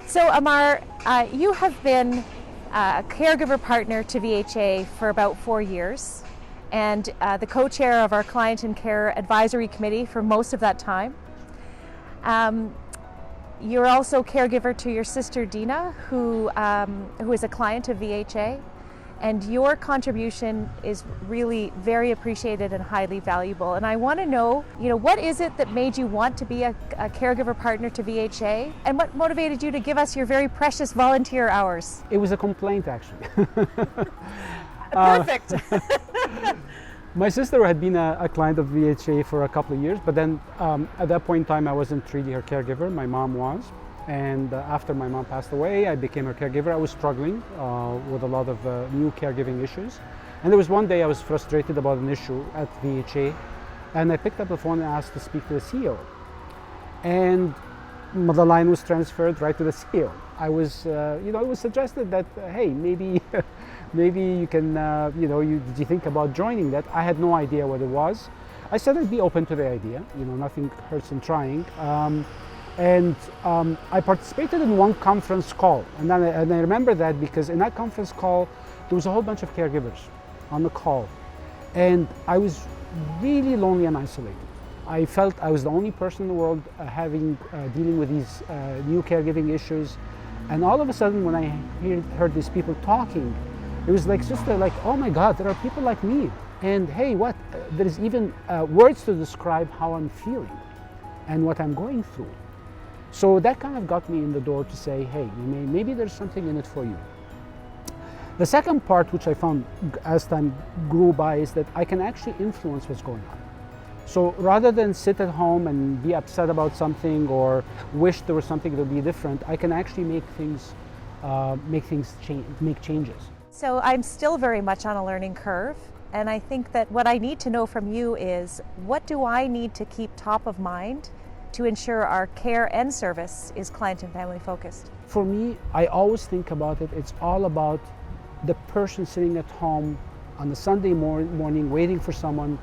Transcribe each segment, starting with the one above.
So Amr, you have been a caregiver partner to VHA for about 4 years and the co-chair of our Client and Care Advisory Committee for most of that time. You're also caregiver to your sister Dina, who is a client of VHA, and your contribution is really very appreciated and highly valuable. And I want to know, what is it that made you want to be a caregiver partner to VHA, and what motivated you to give us your very precious volunteer hours? It was a complaint, actually. Perfect. My sister had been a client of VHA for a couple of years, but then at that point in time I wasn't really her caregiver, my mom was. And after my mom passed away, I became her caregiver. I was struggling with a lot of new caregiving issues. And there was one day I was frustrated about an issue at VHA, and I picked up the phone and asked to speak to the CEO. And the line was transferred right to the CEO. I was, it was suggested that, hey, maybe you can, did you think about joining that? I had no idea what it was. I said I'd be open to the idea, nothing hurts in trying. I participated in one conference call, and I remember that because in that conference call, there was a whole bunch of caregivers on the call, and I was really lonely and isolated. I felt I was the only person in the world dealing with these new caregiving issues, and all of a sudden when I heard these people talking, it was like oh my God, there are people like me, and hey, there is even words to describe how I'm feeling and what I'm going through. So that kind of got me in the door to say, hey, maybe there's something in it for you. The second part, which I found as time grew by, is that I can actually influence what's going on. So rather than sit at home and be upset about something or wish there was something that would be different, I can actually make changes. So I'm still very much on a learning curve, and I think that what I need to know from you is, what do I need to keep top of mind to ensure our care and service is client and family focused? For me, I always think about it. It's all about the person sitting at home on a Sunday morning waiting for someone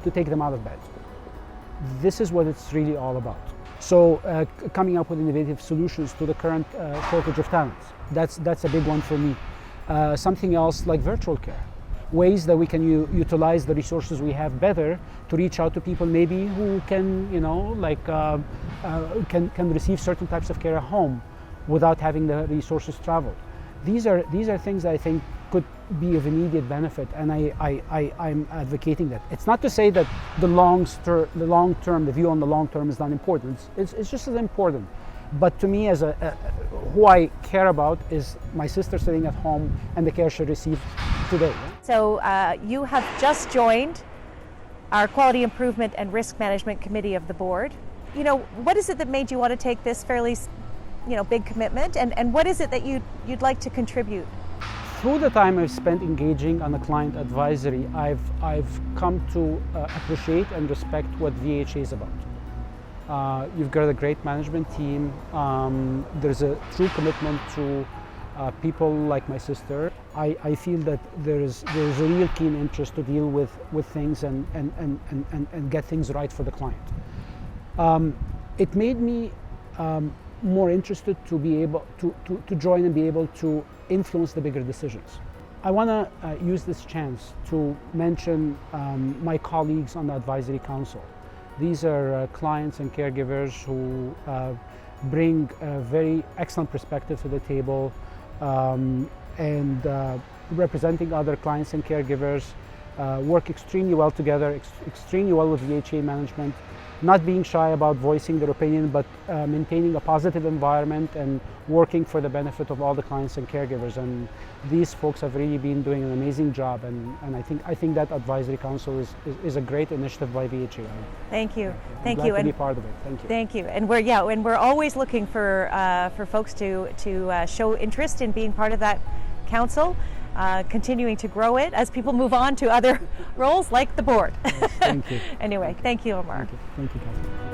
to take them out of bed. This is what it's really all about. So coming up with innovative solutions to the current shortage of talents. That's a big one for me. Something else like virtual care. Ways that we can utilize the resources we have better to reach out to people maybe who can, can receive certain types of care at home without having the resources travel. These are things that I think could be of immediate benefit, and I'm advocating that. It's not to say that the view on the long term is not important. It's just as important. But to me, as who I care about is my sister sitting at home and the care she received today. So you have just joined our Quality Improvement and Risk Management Committee of the board. What is it that made you want to take this fairly, big commitment, and what is it that you'd like to contribute? Through the time I've spent engaging on the client advisory, I've come to appreciate and respect what VHA is about. You've got a great management team. There's a true commitment to people like my sister. I feel that there's a real keen interest to deal with things and get things right for the client. It made me more interested to be able to join and be able to influence the bigger decisions. I want to use this chance to mention my colleagues on the advisory council. These are clients and caregivers who bring a very excellent perspective to the table, and representing other clients and caregivers, work extremely well together, extremely well with VHA management, not being shy about voicing their opinion, but maintaining a positive environment and working for the benefit of all the clients and caregivers. And these folks have really been doing an amazing job, and I think that advisory council is a great initiative by VHA. Thank you. I'm glad to be part of it. Thank you. Thank you. And we're always looking for folks to show interest in being part of that council, continuing to grow it as people move on to other roles like the board. Yes, thank you. Anyway, thank you, Amr. Thank you, Kathryn.